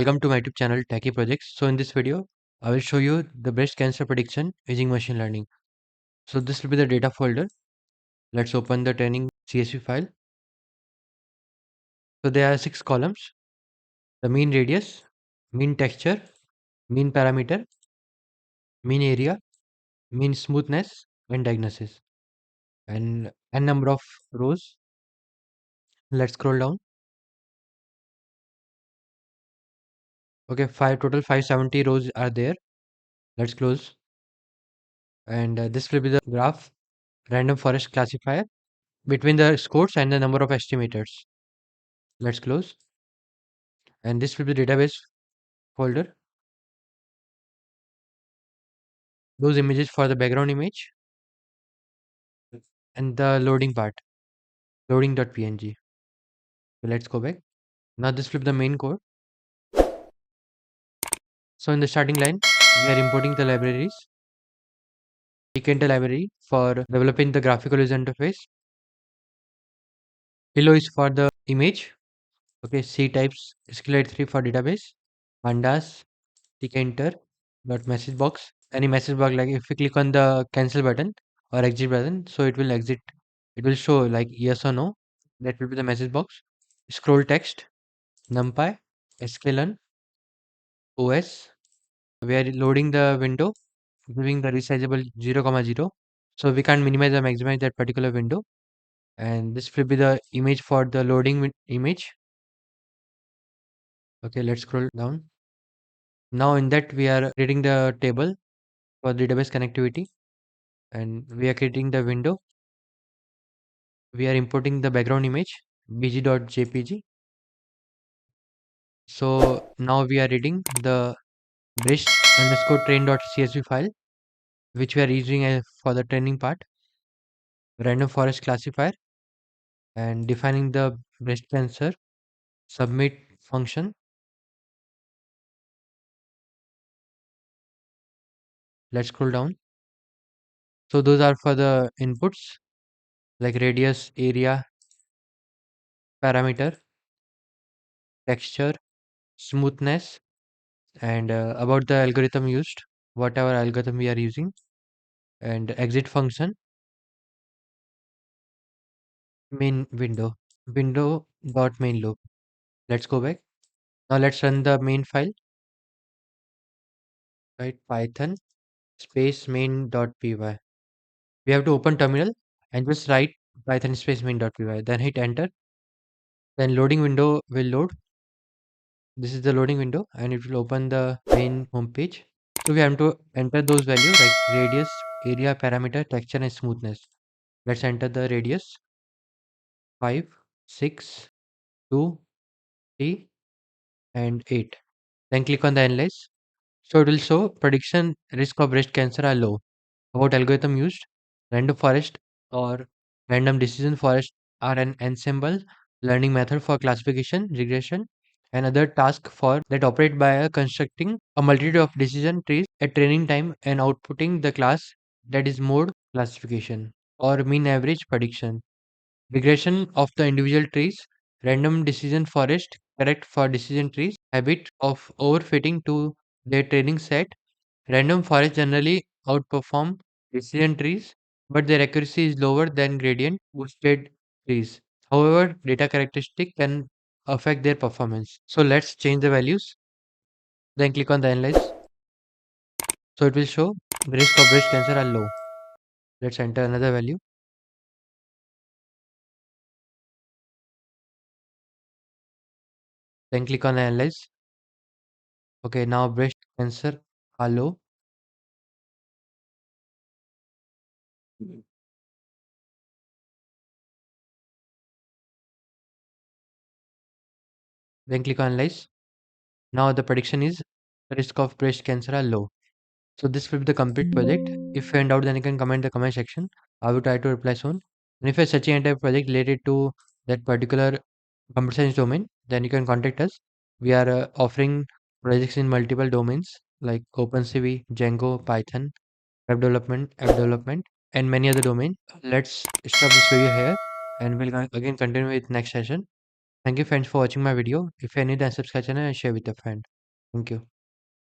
Welcome to my YouTube channel Techie Projects. So in this video, I will show you the breast cancer prediction using machine learning. So this will be the data folder. Let's open the training CSV file. So there are 6 columns: the mean radius, mean texture, mean parameter, mean area, mean smoothness, and diagnosis, and n number of rows. Let's scroll down. Okay, total 570 rows are there. Let's close. And this will be the graph, random forest classifier between the scores and the number of estimators. Let's close. And this will be the database folder. Those images for the background image and the loading part, loading.png. So let's go back. Now this will be the main code. So in the starting line, we are importing the libraries. Enter library for developing the graphical user interface. Hello is for the image. Okay, C types, SQLite3 for database. Pandas, enter dot message box. Any message box, like if you click on the cancel button or exit button, so it will exit. It will show like yes or no. That will be the message box. Scroll text, NumPy, sklearn, OS. We are loading the window, giving the resizable 0, 0. So we can't minimize or maximize that particular window. And this will be the image for the loading image. Okay, let's scroll down. Now in that we are creating the table for database connectivity, and we are creating the window. We are importing the background image bg.jpg. So now we are reading the breast underscore train.csv file, which we are using for the training part, random forest classifier, and defining the breast cancer submit function. Let's scroll down. So those are for the inputs like radius, area, parameter, texture, smoothness, and about the algorithm used, whatever algorithm we are using, and exit function, main window dot main loop. Let's go back. Now let's run the main file, right? Python space main.py. We have to open terminal and just write python space main.py, then hit enter. Then loading window will load. This is the loading window and it will open the main home page. So we have to enter those values like radius, area, parameter, texture, and smoothness. Let's enter the radius 5, 6, 2, 3, and 8. Then click on the analyze. So it will show prediction risk of breast cancer are low. About algorithm used, random forest or random decision forest are an ensemble learning method for classification, regression, and other tasks for that operate by constructing a multitude of decision trees at training time and outputting the class that is mode classification or mean average prediction. Regression of the individual trees, random decision forest correct for decision trees, habit of overfitting to their training set. Random forests generally outperform decision trees, but their accuracy is lower than gradient boosted trees. However, data characteristic can affect their performance. So let's change the values. Then click on the analyze. So it will show the risk of breast cancer are low. Let's enter another value. Then click on analyze. Okay, now breast cancer are low. Then click on analyze. Now the prediction is risk of breast cancer are low. So this will be the complete project. If you in doubt, then you can comment in the comment section. I will try to reply soon. And if you're searching any type of project related to that particular computer science domain, then you can contact us. We are offering projects in multiple domains like OpenCV, Django, Python, web development, app development, and many other domains. Let's stop this video here and we'll again continue with next session. Thank you friends for watching my video. If you need, then subscribe channel and share with your friend. Thank you.